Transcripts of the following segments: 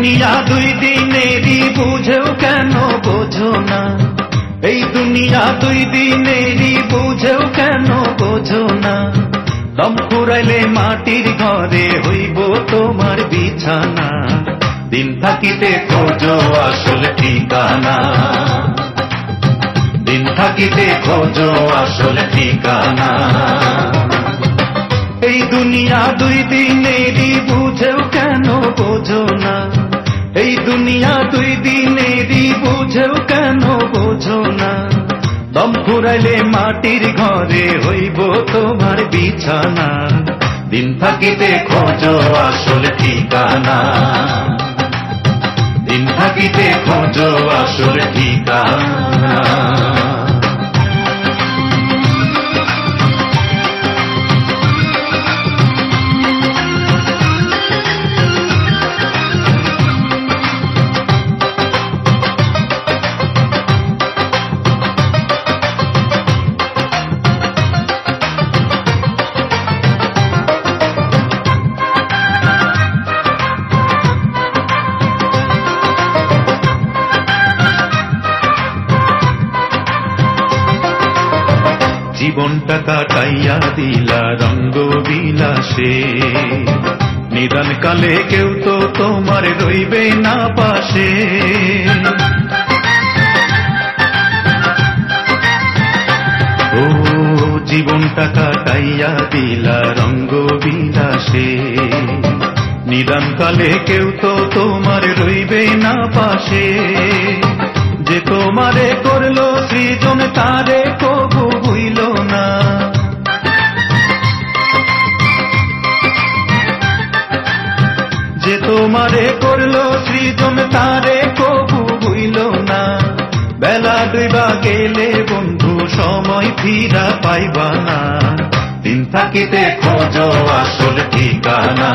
দুনিয়া দুই দিনেরই বুঝেও কেন বোঝো না, এই দুনিয়া দুই দিনেরই বুঝেও কেন বোঝো না। দম ফুরাইলে মাটির ঘরে হইব তোমার বিছানা, দিন থাকিতে খোঁজো আসল ঠিকানা, দিন থাকিতে খোঁজো আসল ঠিকানা। এই দুনিয়া দুই দিনেরই বুঝেও কেন বোঝো না, এই দুনিয়া দুই দিনেরই বুঝেও কেন বোঝো না। দম ফুরাইলে মাটির ঘরে হইব তোমার বিছানা, দিন থাকিতে খোঁজো আসল ঠিকানা, দিন থাকিতে খোঁজো আসল ঠিকানা। জীবনটা কাটাইয়া দিলা রঙ্গ বিলাসে, নিদান কালে কেউ তো তোমার রইবে না পাশে। ও জীবনটা কাটাইয়া দিলা রঙ্গ বিলাসে, নিদান কালে কেউ তো তোমার রইবে না পাশে। যে তোমারে করলো সৃজন তারে কবু ভুইল না, যে তোমারে করলো সৃজন তারে কবু ভুইল না। বেলা ডুইবা গেলে বন্ধু সময় ফিরা পাইবা না, দিন থাকিতে খোঁজো আসল ঠিকানা,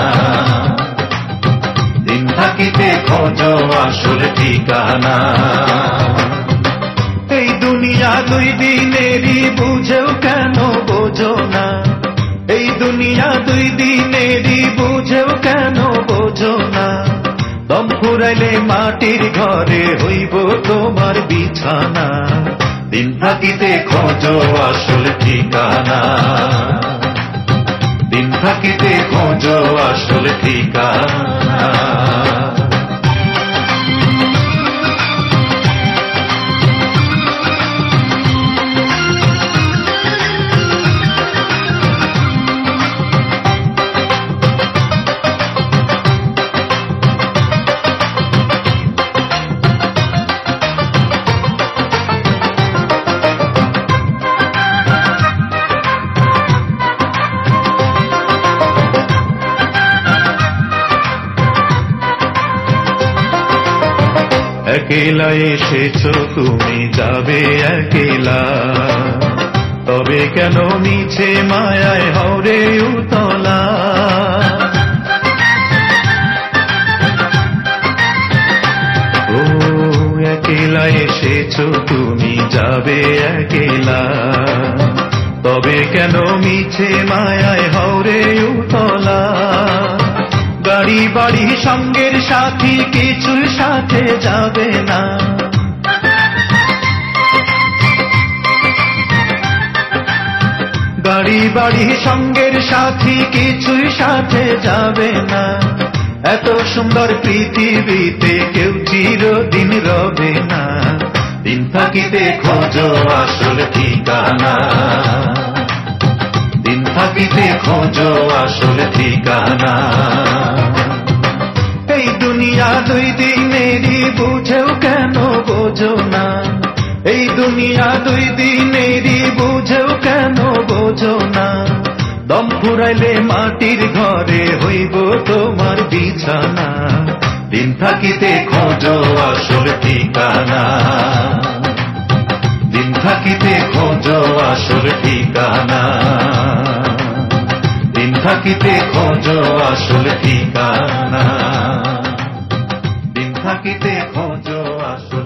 দিন থাকিতে খোঁজো আসল ঠিকানা। এই দুনিয়া দুই দিনেরই বুঝেও কেন বোঝো না, এই দুনিয়া দুই দিনেরই বুঝেও কেন বোঝো না। দম ফুরাইলে মাটির ঘরে হইব তোমার বিছানা, দিন থাকিতে খোঁজো আসল ঠিকানা, দিন থাকিতে খোঁজো আসল ঠিকানা। একেলা এসেছো তুমি যাবে একেলা, তবে কেন মিছে মায়ায় হরে উতলা। ও একেলা এসেছো তুমি যাবে একেলা, তবে কেন মিছে মায়ায় হরে উতলা। গাড়ি বাড়ি সঙ্গের সাথী কিছুর সাথে যাবে না, গাড়ি বাড়ি সঙ্গের সাথী কিছুর সাথে যাবে না। এত সুন্দর পৃথিবীতে কেউ চিরদিন রবে না, দিন থাকিতে খোঁজো আসল ঠিকানা, দিন থাকিতে খোঁজো আসল ঠিকানা। এই দুনিয়া দুই দিনেরই বুঝেও কেন বোঝো না, এই দুনিয়া দুই দিনেরই বুঝেও কেন বোঝো না। দম ফুরাইলে মাটির ঘরে হইব তোমার বিছানা, দিন থাকিতে খোঁজো আসল ঠিকানা, দিন থাকিতে খোঁজো আসল ঠিকানা, দিন থাকিতে খোঁজো আসল ঠিকানা, দিন থাকিতে খোঁজো আসল